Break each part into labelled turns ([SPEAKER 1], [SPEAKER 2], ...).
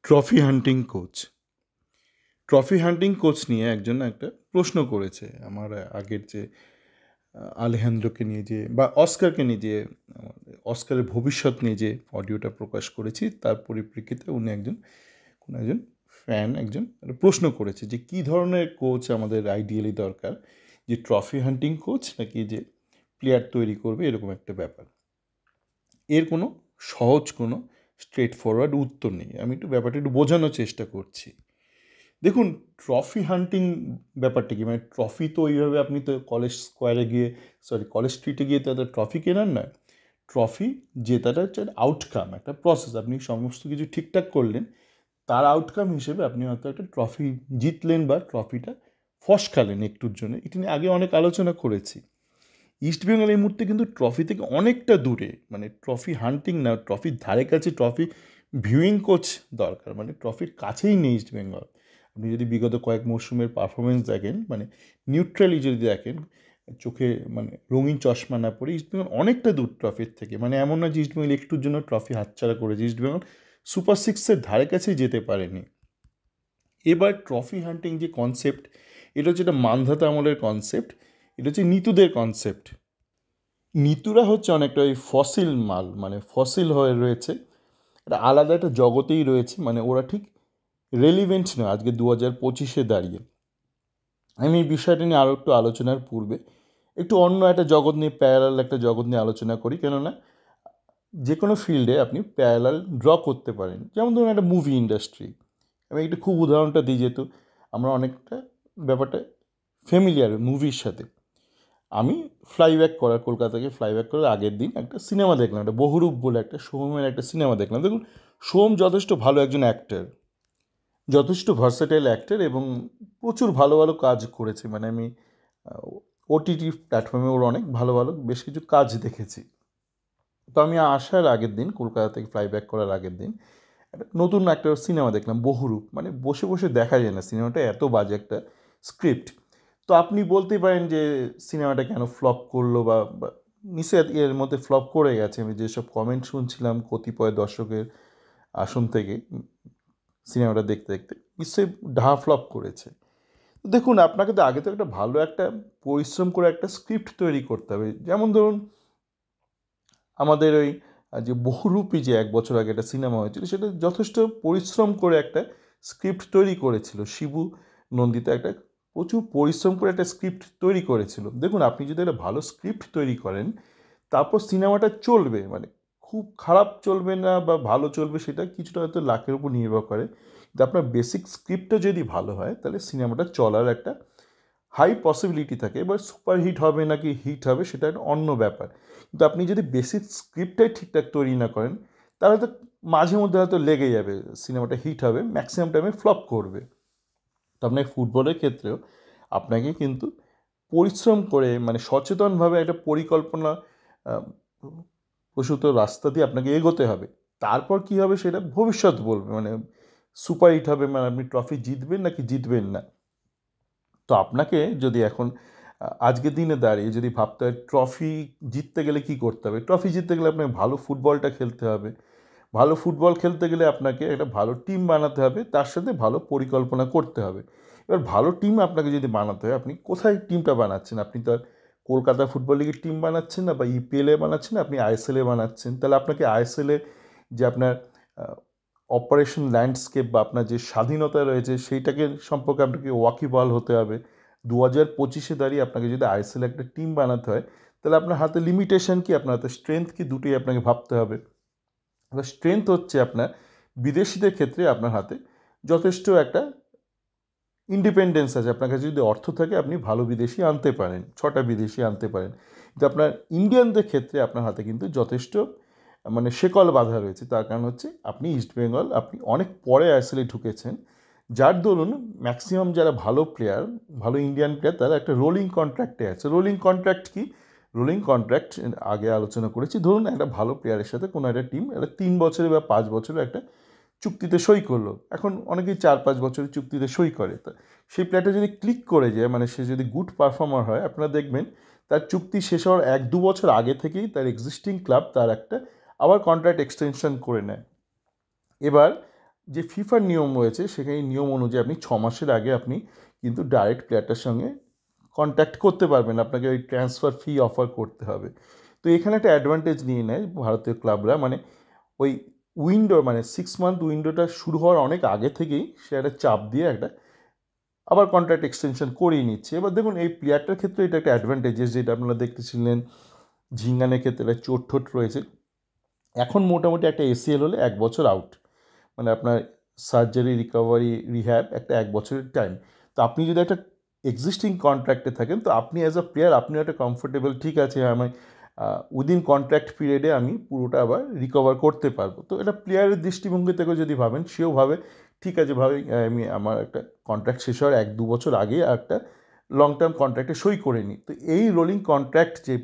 [SPEAKER 1] Trophy হান্টিং coach. Trophy হান্টিং coach নিয়ে একজন একটা প্রশ্ন করেছে আমার আগের যে আলেহান্দ্রোকে নিয়ে যে বা অস্কারকে নিয়ে যে অস্কারের ভবিষ্যৎ নিয়ে যে অডিওটা প্রকাশ করেছি তার পরিপ্রেক্ষিতে উনি কোনো একজন ফ্যান একজন প্রশ্ন করেছে যে কী ধরনের কোচ আমাদের আইডিয়ালি দরকার, যে ট্রফি হান্টিং কোচ নাকি যে প্লেয়ার তৈরি করবে এরকম একটা ব্যাপার। এর কোনো সহজ কোনো স্ট্রেট ফরওয়ার্ড উত্তর নেই। আমি একটু ব্যাপারটা একটু বোঝানোর চেষ্টা করছি। দেখুন, ট্রফি হান্টিং ব্যাপারটা কি, মানে ট্রফি তো ওইভাবে আপনি তো কলেজ স্ট্রিটে গিয়ে তো ট্রফি কেনার নয়। ট্রফি জেতাটা হচ্ছে আউটকাম, একটা প্রসেস। আপনি সমস্ত কিছু ঠিকঠাক করলেন, তার আউটকাম হিসেবে আপনি হয়তো একটা ট্রফি জিতলেন বা ট্রফিটা ফসকালেন একটুর জন্য। এটা নিয়ে আগে অনেক আলোচনা করেছি। ইস্টবেঙ্গল এই মুহূর্তে কিন্তু ট্রফি থেকে অনেকটা দূরে, মানে ট্রফি হান্টিং না, ট্রফির ধারে কাছে ট্রফি ভিউইং কোচ দরকার, মানে ট্রফির কাছেই নেই ইস্টবেঙ্গল। আপনি যদি বিগত কয়েক মরশুমের পারফরমেন্স দেখেন, মানে নিউট্রালি যদি দেখেন, চোখে মানে রঙিন চশমা না পরে, ইস্টবেঙ্গল অনেকটা দূর ট্রফির থেকে। মানে এমন না যে ইস্টবেঙ্গল একটুর জন্য ট্রফি হাতছাড়া করেছে, ইস্টবেঙ্গল সুপার সিক্সের ধারে কাছেই যেতে পারেনি। এবার ট্রফি হান্টিং যে কনসেপ্ট, এটা হচ্ছে একটা মান্ধাতা আমলের কনসেপ্ট, এটা হচ্ছে নিতুদের কনসেপ্ট। নিতুরা হচ্ছে অনেকটা ওই ফসিল মাল, মানে ফসিল হয়ে রয়েছে, একটা আলাদা একটা জগতেই রয়েছে, মানে ওরা ঠিক রেলিভেন্ট নয় আজকে 2025-এ দাঁড়িয়ে। আমি এই বিষয়টা নিয়ে আরও একটু আলোচনার পূর্বে একটু অন্য একটা জগৎ নিয়ে, প্যারালাল একটা জগৎ নিয়ে আলোচনা করি। কেননা যে কোনো ফিল্ডে আপনি প্যারালাল ড্র করতে পারেন। যেমন ধরুন একটা মুভি ইন্ডাস্ট্রি, আমি একটা খুব উদাহরণটা দিই, যেহেতু আমরা অনেকটা ব্যাপারটা ফ্যামিলিয়ার মুভির সাথে। আমি কলকাতা থেকে ফ্লাইব্যাক করার আগের দিন একটা সিনেমা দেখলাম, একটা বহুরূপ বলে একটা সোহমের একটা সিনেমা দেখলাম। দেখুন, সোহম যথেষ্ট ভালো একজন অ্যাক্টর, যথেষ্ট ভার্সেটাইল অ্যাক্টর, এবং প্রচুর ভালো ভালো কাজ করেছে। মানে আমি ওটিটি প্ল্যাটফর্মে ওর অনেক ভালো ভালো বেশ কিছু কাজ দেখেছি। তো আমি আসার আগের দিন, কলকাতা থেকে ফ্লাইব্যাক করার আগের দিন, একটা নতুন একটা সিনেমা দেখলাম, বহুরূপ। মানে বসে বসে দেখা যায় না, সিনেমাটা এত বাজে একটা স্ক্রিপ্ট। তো আপনি বলতেই পারেন যে সিনেমাটা কেন ফ্লপ করলো, বা নিশ্চয়ই এর মধ্যে ফ্লপ করে গেছে। আমি যেসব কমেন্ট শুনছিলাম কতিপয় দর্শকের আসন থেকে সিনেমাটা দেখতে দেখতে, নিশ্চয়ই ফ্লপ করেছে। দেখুন, আপনাকে তো আগে তো একটা ভালো একটা পরিশ্রম করে একটা স্ক্রিপ্ট তৈরি করতে হবে। যেমন ধরুন আমাদের ওই যে বহুরূপী যে 1 বছর আগে একটা সিনেমা হয়েছিল, সেটা যথেষ্ট পরিশ্রম করে একটা স্ক্রিপ্ট তৈরি করেছিল। শিবু নন্দিতা একটা প্রচুর পরিশ্রম করে একটা স্ক্রিপ্ট তৈরি করেছিল। দেখুন, আপনি যদি একটা ভালো স্ক্রিপ্ট তৈরি করেন, তারপর সিনেমাটা চলবে, মানে খুব খারাপ চলবে না বা ভালো চলবে সেটা কিছুটা হয়তো লাকের উপর নির্ভর করে, কিন্তু আপনার বেসিক স্ক্রিপ্টটা যদি ভালো হয় তাহলে সিনেমাটা চলার একটা হাই পসিবিলিটি থাকে। এবার সুপারহিট হবে নাকি হিট হবে সেটা একটা অন্য ব্যাপার, কিন্তু আপনি যদি বেসিক স্ক্রিপ্টটাই ঠিকঠাক তৈরি না করেন, তাহলে তো মাঝে মধ্যে হয়তো লেগে যাবে, সিনেমাটা হিট হবে, ম্যাক্সিমাম টাইমে ফ্লপ করবে। তো আপনার ফুটবলের ক্ষেত্রেও আপনাকে কিন্তু পরিশ্রম করে, মানে সচেতনভাবে একটা পরিকল্পনা প্রসূত রাস্তা দিয়ে আপনাকে এগোতে হবে। তারপর কি হবে সেটা ভবিষ্যৎ বলবে, মানে সুপার হিট হবে মানে আপনি ট্রফি জিতবেন নাকি জিতবেন না। তো আপনাকে যদি এখন আজকের দিনে দাঁড়িয়ে যদি ভাবতে হয় ট্রফি জিততে গেলে কি করতে হবে, ট্রফি জিততে গেলে আপনাকে ভালো ফুটবলটা খেলতে হবে। ভালো ফুটবল খেলতে গেলে আপনাকে একটা ভালো টিম বানাতে হবে, তার সাথে ভালো পরিকল্পনা করতে হবে। এবার ভালো টিম আপনাকে যদি বানাতে হয়, আপনি কোথায় টিমটা বানাচ্ছেন? আপনি তো আর কলকাতা ফুটবল লিগের টিম বানাচ্ছেন না, বা ইপিএলে বানাচ্ছেন না, আপনি আইএসএলে বানাচ্ছেন। তাহলে আপনাকে আইএসএলে যে আপনার অপারেশন ল্যান্ডস্কেপ বা আপনার যে স্বাধীনতা রয়েছে সেইটাকে সম্পর্কে আপনাকে ওয়াকিবহাল হতে হবে। 2025-এ দাঁড়িয়ে আপনাকে যদি আইএসএল একটা টিম বানাতে হয়, তাহলে আপনার হাতে লিমিটেশন কি, আপনার হাতে স্ট্রেংথ কি, দুটোই আপনাকে ভাবতে হবে। এবার স্ট্রেংথ হচ্ছে আপনার বিদেশিদের ক্ষেত্রে আপনার হাতে যথেষ্ট একটা ইন্ডিপেন্ডেন্স আছে। আপনার কাছে যদি অর্থ থাকে আপনি ভালো বিদেশি আনতে পারেন, 6টা বিদেশি আনতে পারেন। কিন্তু আপনার ইন্ডিয়ানদের ক্ষেত্রে আপনার হাতে কিন্তু যথেষ্ট মানে শেকল বাঁধা রয়েছে। তার কারণ হচ্ছে আপনি ইস্টবেঙ্গল, আপনি অনেক পরে আইএসএলে ঢুকেছেন, যার দরুন ম্যাক্সিমাম যারা ভালো প্লেয়ার, ভালো ইন্ডিয়ান প্লেয়ার, তারা একটা রোলিং কন্ট্রাক্টে আছে। রোলিং কন্ট্রাক্ট কি? রোলিং কন্ট্রাক্ট আগে আলোচনা করেছি। ধরুন একটা ভালো প্লেয়ারের সাথে কোনো একটা টিম একটা 3 বছরে বা 5 বছরে একটা চুক্তিতে সই করলো। এখন অনেকেই 4-5 বছরের চুক্তিতে সই করে। তা সেই প্লেয়ারটা যদি ক্লিক করে যায়, মানে সে যদি গুড পারফর্মার হয়, আপনারা দেখবেন তার চুক্তি শেষ হওয়ার 1-2 বছর আগে থেকেই তার এক্সিস্টিং ক্লাব তার একটা আবার কন্ট্রাক্ট এক্সটেনশন করে নেয়। এবার যে ফিফার নিয়ম রয়েছে সেখানে নিয়ম অনুযায়ী আপনি 6 মাসের আগে আপনি কিন্তু ডাইরেক্ট প্লেয়ারটার সঙ্গে কন্ট্যাক্ট করতে পারবেন, আপনাকে ওই ট্রান্সফার ফি অফার করতে হবে। তো এখানে একটা অ্যাডভান্টেজ নিয়ে নেয় ভারতীয় ক্লাবরা, মানে ওই উইন্ডো মানে 6 মান্থ উইন্ডোটা শুরু হওয়ার অনেক আগে থেকেই সে একটা চাপ দিয়ে একটা আবার কন্ট্রাক্ট এক্সটেনশন করিয়ে নিচ্ছে। এবার দেখুন এই প্লেয়ারটার ক্ষেত্রে এটা একটা অ্যাডভান্টেজেস, যেটা আপনারা দেখতেছিলেন ঝিঙ্গানের ক্ষেত্রে একটা চোট ঠোট রয়েছে, এখন মোটামুটি একটা এসিএল হলে 1 বছর আউট, মানে আপনার সার্জারি রিকভারি রিহ্যাব একটা 1 বছরের টাইম। তো আপনি যদি একটা এক্সিস্টিং কন্ট্রাক্টে থাকেন তো আপনি অ্যাজ আ প্লেয়ার আপনিও একটা কমফোর্টেবল, ঠিক আছে আমি উইদিন কন্ট্রাক্ট পিরিয়ডে আমি পুরোটা আবার রিকভার করতে পারবো। তো এটা প্লেয়ারের দৃষ্টিভঙ্গি থেকে যদি ভাবেন, সেও ভাবে ঠিক আছে ভাবে আমি আমার একটা কন্ট্রাক্ট শেষ হওয়ার 1-2 বছর আগে একটা লং টার্ম কন্ট্রাক্টে সই করে নিই। তো এই রোলিং কন্ট্রাক্ট যে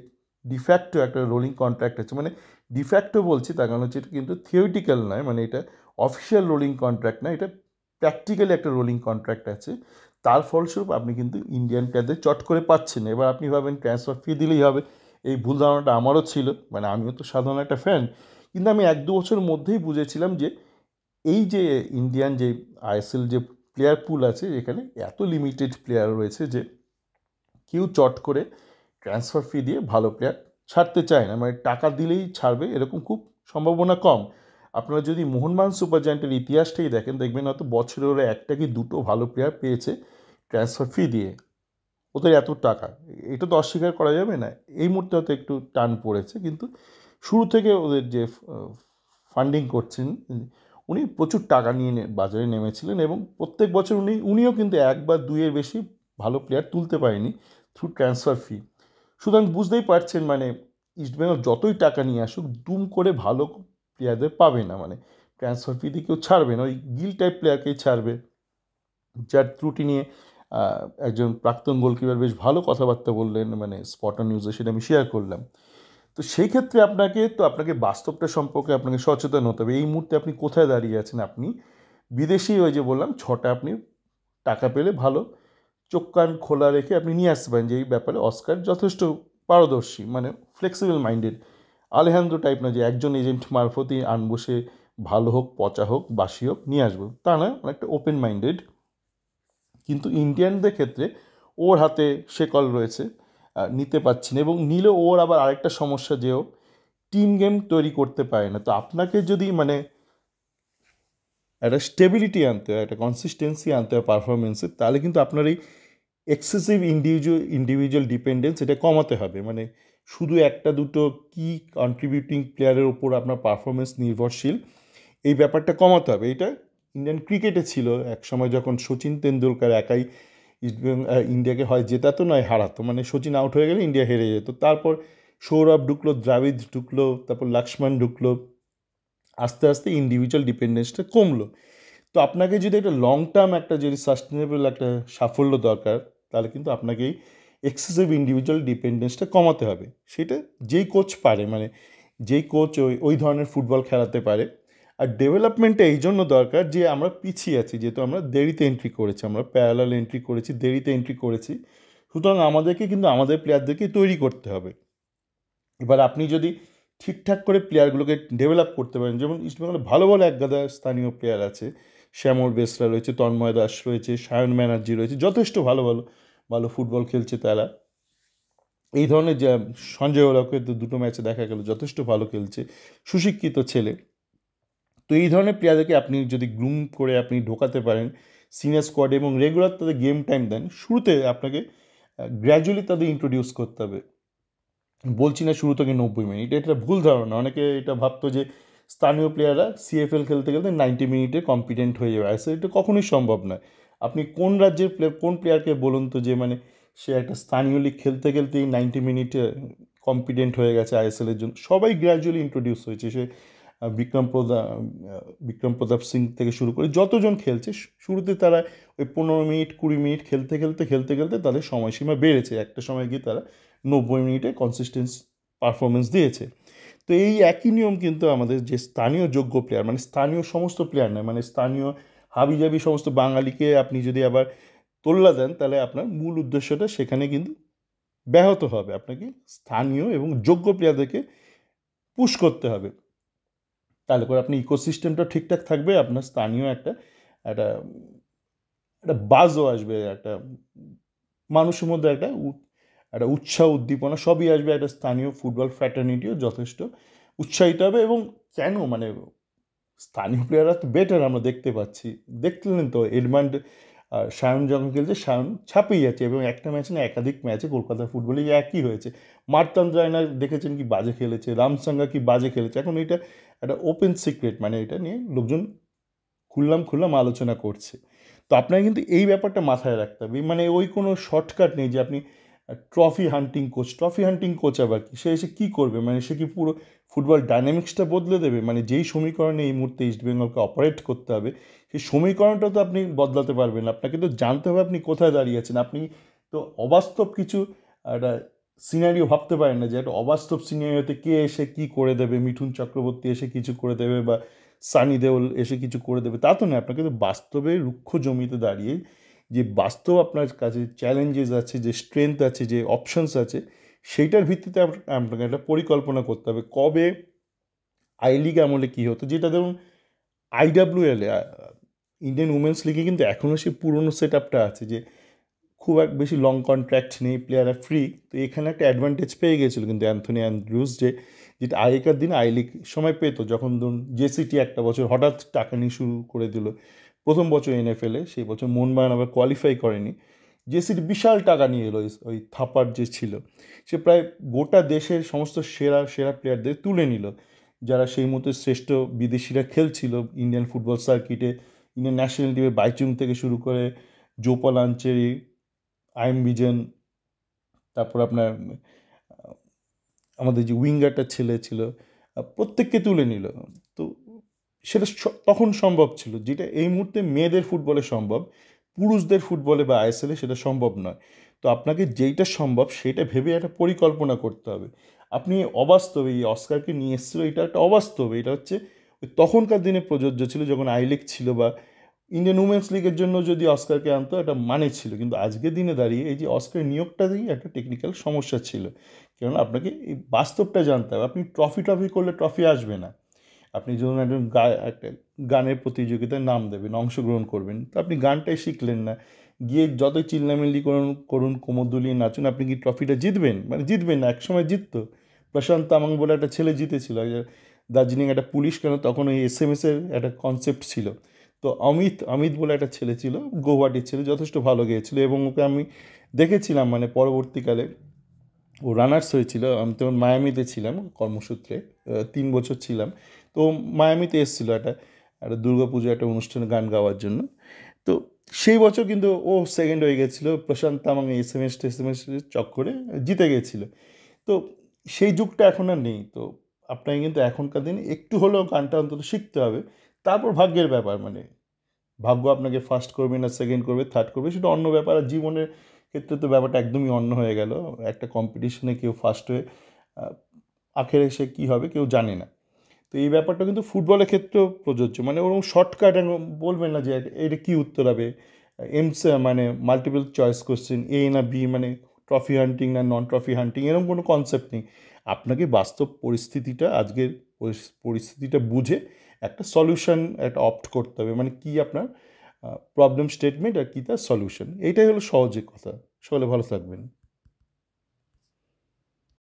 [SPEAKER 1] ডিফ্যাক্টো একটা রোলিং কন্ট্রাক্ট আছে, মানে ডিফ্যাক্টো বলছি তার কারণ হচ্ছে এটা কিন্তু থিওরিটিক্যাল নয়, মানে এটা অফিসিয়াল রোলিং কন্ট্রাক্ট না, এটা প্র্যাকটিক্যালি একটা রোলিং কন্ট্রাক্ট আছে। তার ফলস্বরূপ আপনি কিন্তু ইন্ডিয়ান প্লেয়ারদের চট করে পাচ্ছেন। এবার আপনি ভাবেন ট্রান্সফার ফি দিলেই হবে, এই ভুল ধারণাটা আমারও ছিল, মানে আমিও তো সাধারণ একটা ফ্যান, কিন্তু আমি 1-2 বছরের মধ্যেই বুঝেছিলাম যে এই যে ইন্ডিয়ান যে আইএসএল যে প্লেয়ার পুল আছে এখানে এত লিমিটেড প্লেয়ার রয়েছে যে কেউ চট করে ট্রান্সফার ফি দিয়ে ভালো প্লেয়ার ছাড়তে চায় না, মানে টাকা দিলেই ছাড়বে এরকম খুব সম্ভাবনা কম। আপনারা যদি মোহনবাগান সুপার জায়ান্টের ইতিহাসটাই দেখেন, দেখবেন হয়তো বছরে ওরা একটা কি দুটো ভালো প্লেয়ার পেয়েছে ট্রান্সফার ফি দিয়ে, ওদের এত টাকা, এটা তো অস্বীকার করা যাবে না। এই মুহূর্তে হয়তো একটু টান পড়েছে, কিন্তু শুরু থেকে ওদের যে ফান্ডিং করছেন উনি প্রচুর টাকা নিয়ে বাজারে নেমেছিলেন, এবং প্রত্যেক বছর উনিও কিন্তু 1 বা 2-এর বেশি ভালো প্লেয়ার তুলতে পারেনি থ্রু ট্রান্সফার ফি। সুতরাং বুঝতেই পারছেন মানে ইস্টবেঙ্গল যতই টাকা নিয়ে আসুক দুম করে ভালো প্লেয়ারদের পাবে না, মানে ট্রান্সফার ফি দিয়ে কেউ ছাড়বে না, ওই গিল টাইপ প্লেয়ারকেই ছাড়বে, যার ত্রুটি নিয়ে একজন প্রাক্তন গোলকিপার বেশ ভালো কথাবার্তা বললেন, মানে স্পটার নিউজে সেটা আমি শেয়ার করলাম। তো সেই ক্ষেত্রে আপনাকে বাস্তবটা সম্পর্কে আপনাকে সচেতন হতে হবে। এই মুহূর্তে আপনি কোথায় দাঁড়িয়ে আছেন, আপনি বিদেশি ওই যে বললাম 6টা আপনি টাকা পেলে ভালো চোখ কান খোলা রেখে আপনি নিয়ে আসতে পারেন, যে এই ব্যাপারে অস্কার যথেষ্ট পারদর্শী, মানে ফ্লেক্সিবল মাইন্ডেড আলেহান্দ্রো টাইপ না যে একজন এজেন্ট মারফতই আনবো, সে ভালো হোক পচা হোক বাসি হোক নিয়ে আসবো, তা না, অনেকটা ওপেন মাইন্ডেড। কিন্তু ইন্ডিয়ানদের ক্ষেত্রে ওর হাতে শেকল রয়েছে, নিতে পারছি না, এবং নিলেও ওর আবার আরেকটা সমস্যা যে ও টিম গেম তৈরি করতে পারে না। তো আপনাকে যদি মানে একটা স্টেবিলিটি আনতে হয়, একটা কনসিস্টেন্সি আনতে হয় পারফরমেন্সে, তাহলে কিন্তু আপনার এই এক্সেসিভ ইন্ডিভিজুয়াল ডিপেন্ডেন্স এটা কমাতে হবে, মানে শুধু একটা দুটো কি কন্ট্রিবিউটিং প্লেয়ারের ওপর আপনার পারফরমেন্স নির্ভরশীল, এই ব্যাপারটা কমাতে হবে। এটা ইন্ডিয়ান ক্রিকেটে ছিল এক সময়, যখন সচিন তেন্ডুলকার একাই ইন্ডিয়াকে হয় জেতাতো নয় হারাতো, মানে সচিন আউট হয়ে গেলে ইন্ডিয়া হেরে যেত, তারপর সৌরভ ঢুকলো, দ্রাবিদ ঢুকলো, তারপর লক্ষ্মণ ঢুকলো, আস্তে আস্তে ইন্ডিভিজুয়াল ডিপেন্ডেন্সটা কমলো। তো আপনাকে যদি একটা লং টার্ম একটা যদি সাস্টেনেবল একটা সাফল্য দরকার, তাহলে কিন্তু আপনাকে এই এক্সেসিভ ইন্ডিভিজুয়াল ডিপেন্ডেন্সটা কমাতে হবে। সেটা যেই কোচ পারে, মানে যেই কোচ ওই ধরনের ফুটবল খেলাতে পারে। আর ডেভেলপমেন্টটা এই জন্য দরকার যে আমরা পিছিয়ে আছি, যেহেতু আমরা দেরিতে এন্ট্রি করেছি, আমরা প্যারালাল এন্ট্রি করেছি, দেরিতে এন্ট্রি করেছি, সুতরাং আমাদেরকে কিন্তু আমাদের প্লেয়ারদেরকে তৈরি করতে হবে। এবার আপনি যদি ঠিকঠাক করে প্লেয়ারগুলোকে ডেভেলপ করতে পারেন, যেমন ইস্টবেঙ্গলে ভালো ভালো একগাদা স্থানীয় প্লেয়ার আছে, শ্যামল বেসরা রয়েছে, তন্ময় দাস রয়েছে, সায়ন ব্যানার্জি রয়েছে, যথেষ্ট ভালো ভালো ভালো ফুটবল খেলছে তারা। এই ধরনের যে সঞ্জয় ওরাকে তো দুটো ম্যাচে দেখা গেল যথেষ্ট ভালো খেলছে, সুশিক্ষিত ছেলে। তো এই ধরনের প্লেয়ারদেরকে আপনি যদি গ্রুম করে আপনি ঢোকাতে পারেন সিনিয়র স্কোয়াডে এবং রেগুলার তাদের গেম টাইম দেন, শুরুতে আপনাকে গ্র্যাজুয়ালি তাদের ইন্ট্রোডিউস করতে হবে। বলছি না শুরু থেকে 90 মিনিট, এটা ভুল ধারণা। অনেকে এটা ভাবতো যে স্থানীয় প্লেয়াররা সিএফএল খেলতে খেলতে 90 মিনিটে কম্পিটেন্ট হয়ে যাবে, আসলে এটা কখনোই সম্ভব নয়। আপনি কোন রাজ্যের প্লেয়ার, কোন প্লেয়ারকে বলুন তো যে মানে সে একটা স্থানীয় লিগ খেলতে খেলতেই 90 মিনিটে কম্পিটেন্ট হয়ে গেছে আইএসএলের জন্য? সবাই গ্র্যাজুয়ালি ইন্ট্রোডিউস হয়েছে, সে বিক্রম প্রতাপ সিং থেকে শুরু করে যতজন খেলছে, শুরুতে তারা ওই 15 মিনিট 20 মিনিট খেলতে খেলতে খেলতে খেলতে তাদের সময়সীমা বেড়েছে, একটা সময় গিয়ে তারা 90 মিনিটে কনসিস্টেন্স পারফরমেন্স দিয়েছে। তো এই একই নিয়ম কিন্তু আমাদের যে স্থানীয় যোগ্য প্লেয়ার, মানে স্থানীয় সমস্ত প্লেয়ার নয়, মানে স্থানীয় হাবিজাবি সমস্ত বাঙালিকে আপনি যদি আবার তোল্লা দেন, তাহলে আপনার মূল উদ্দেশ্যটা সেখানে কিন্তু ব্যাহত হবে। আপনাকে স্থানীয় এবং যোগ্য প্লেয়ারদেরকে পুশ করতে হবে। তাহলে করে আপনার ইকোসিস্টেমটা ঠিকঠাক থাকবে, আপনার স্থানীয় একটা একটা একটা বাজও আসবে, একটা মানুষের মধ্যে একটা একটা উৎসাহ উদ্দীপনা সবই আসবে, একটা স্থানীয় ফুটবল ফ্র্যাটার্নিটিও যথেষ্ট উৎসাহিত হবে। এবং কেন মানে স্থানীয় প্লেয়াররা তো বেটার আমরা দেখতে পাচ্ছি, দেখলেন তো এডমান্ড আর সায়ন যখন খেলছে, সায়ন ছাপিয়ে যাচ্ছে, এবং একটা ম্যাচ না একাধিক ম্যাচে কলকাতা ফুটবলে একই হয়েছে। মার্তান রায়না দেখেছেন কি বাজে খেলেছে, রামসাঙ্গা কি বাজে খেলেছে, এখন এটা একটা ওপেন সিক্রেট, মানে এটা নিয়ে লোকজন খুললাম আলোচনা করছে। তো আপনাকে কিন্তু এই ব্যাপারটা মাথায় রাখতে হবে, মানে ওই কোনো শর্টকাট নেই যে আপনি ট্রফি হান্টিং কোচ আবার কি, সে এসে কী করবে, মানে সে কি পুরো ফুটবল ডাইনামিক্সটা বদলে দেবে, মানে যেই সমীকরণে এই মুহূর্তে ইস্টবেঙ্গলকে অপারেট করতে হবে সেই সমীকরণটা তো আপনি বদলাতে পারবেন না। আপনাকে তো জানতে হবে আপনি কোথায় দাঁড়িয়ে আছেন। আপনি তো অবাস্তব কিছু একটা সিনারিও ভাবতে পারেন না, যে একটা অবাস্তব সিনারিওতে কে এসে কি করে দেবে, মিঠুন চক্রবর্তী এসে কিছু করে দেবে বা সানি দেওল এসে কিছু করে দেবে, তা তো নয়। আপনাকে তো বাস্তবে রুক্ষ জমিতে দাঁড়িয়ে যে বাস্তব আপনার কাছে চ্যালেঞ্জেস আছে, যে স্ট্রেংথ আছে, যে অপশনস আছে, সেইটার ভিত্তিতে আপনাকে একটা পরিকল্পনা করতে হবে। কবে আই লিগ আমলে কী হতো, যেটা ধরুন আইডাব্লিউএলে, ইন্ডিয়ান উমেন্স লিগে কিন্তু এখনও সেই পুরনো সেট আপটা আছে, যে খুব এক বেশি লং কন্ট্রাক্ট নেই, প্লেয়াররা ফ্রি। তো এখানে একটা অ্যাডভান্টেজ পেয়ে গেছিলো কিন্তু অ্যান্থনি অ্যান্ড্রুজ, যেটা আগেকার দিনে আই লিগ সময় পেতো, যখন ধরুন জেসিটি একটা বছর হঠাৎ টাকা নিয়ে শুরু করে দিল, প্রথম বছর এনএফএলে, সেই বছর মোহনবাগান আবার কোয়ালিফাই করেনি, জেসিটি বিশাল টাকা নিয়ে এলো, ওই থাপার যে ছিল সে প্রায় গোটা দেশের সমস্ত সেরা সেরা প্লেয়ারদের তুলে নিল, যারা সেই মুহূর্তে শ্রেষ্ঠ বিদেশিরা খেলছিল ইন্ডিয়ান ফুটবল সার্কিটে। ইন্ডিয়ান ন্যাশনাল টিমে বাইচুং থেকে শুরু করে জোপাল আঞ্চেরি, আইম বিজেন, তারপর আপনার আমাদের যে উইঙ্গারটা ছেলে ছিল, প্রত্যেককে তুলে নিল। তো সেটা তখন সম্ভব ছিল, যেটা এই মুহূর্তে মেয়েদের ফুটবলে সম্ভব, পুরুষদের ফুটবলে বা আইএসএলে সেটা সম্ভব নয়। তো আপনাকে যেইটা সম্ভব সেটা ভেবে একটা পরিকল্পনা করতে হবে। আপনি অবাস্তবে এই অস্কারকে নিয়ে এসেছিল, এটা একটা অবাস্তব, এটা হচ্ছে ওই তখনকার দিনে প্রযোজ্য ছিল যখন আই লিগ ছিল, বা ইন্ডিয়ান উমেন্স লিগের জন্য যদি অস্কারকে আনতো একটা মানে ছিল। কিন্তু আজকের দিনে দাঁড়িয়ে এই যে অস্কার নিয়োগটাতেই একটা টেকনিক্যাল সমস্যা ছিল, কেননা আপনাকে এই বাস্তবটা জানতে হবে। আপনি ট্রফি করলে ট্রফি আসবে না। আপনি যখন একজন একটা গানের প্রতিযোগিতায় নাম দেবেন, অংশগ্রহণ করবেন, তো আপনি গানটাই শিখলেন না, গিয়ে যতই চিল্লামিল্লি করুন কোমর দুলিয়ে নাচুন, আপনি কি ট্রফিটা জিতবেন? মানে জিতবেন না। একসময় জিততো, প্রশান্ত তামাং বলে একটা ছেলে জিতেছিল, দার্জিলিং একটা পুলিশ, কেন তখন ওই এসএমএসের একটা কনসেপ্ট ছিল। তো অমিত বলে একটা ছেলে ছিল, গৌহাটির ছেলে, যথেষ্ট ভালো গেয়েছিল, এবং ওকে আমি দেখেছিলাম, মানে পরবর্তীকালে ও রানার্স হয়েছিল। আমি তখন মায়ামিতে ছিলাম কর্মসূত্রে, 3 বছর ছিলাম। তো মায়ামিতে এসেছিলো একটা একটা দুর্গাপুজো একটা অনুষ্ঠানে গান গাওয়ার জন্য। তো সেই বছর কিন্তু ও সেকেন্ড হয়ে গেছিলো, প্রশান্ত তামাং এসএমএস চক্করে জিতে গেছিলো। তো সেই যুগটা এখন আর নেই। তো আপনাকে কিন্তু এখনকার দিনে একটু হলেও গানটা অন্তত শিখতে হবে। তারপর ভাগ্যের ব্যাপার, মানে ভাগ্য আপনাকে ফার্স্ট করবে না সেকেন্ড করবে থার্ড করবে সেটা অন্য ব্যাপার। আর জীবনের ক্ষেত্রে তো ব্যাপারটা একদমই অন্য হয়ে গেল। একটা কম্পিটিশনে কেউ ফার্স্ট হয়ে আখেরে সে কী হবে কেউ জানে না। তো এই ব্যাপারটা কিন্তু ফুটবলের ক্ষেত্রেও প্রযোজ্য, মানে ওরকম শর্টকাট বলবেন না যে এটা কী উত্তর হবে, মানে মাল্টিপল চয়েস কোশ্চেন, এ না বি, মানে ট্রফি হান্টিং না নন ট্রফি হান্টিং, এরকম কোনো কনসেপ্ট নেই। আপনাকে বাস্তব পরিস্থিতিটা, আজকের পরিস্থিতিটা বুঝে একটা সলিউশন একটা অপ্ট করতে হবে, মানে কি আপনার প্রবলেম স্টেটমেন্ট আর কী তার সলিউশন। এইটাই হলো সহজে কথা। সকলে ভালো থাকবেন।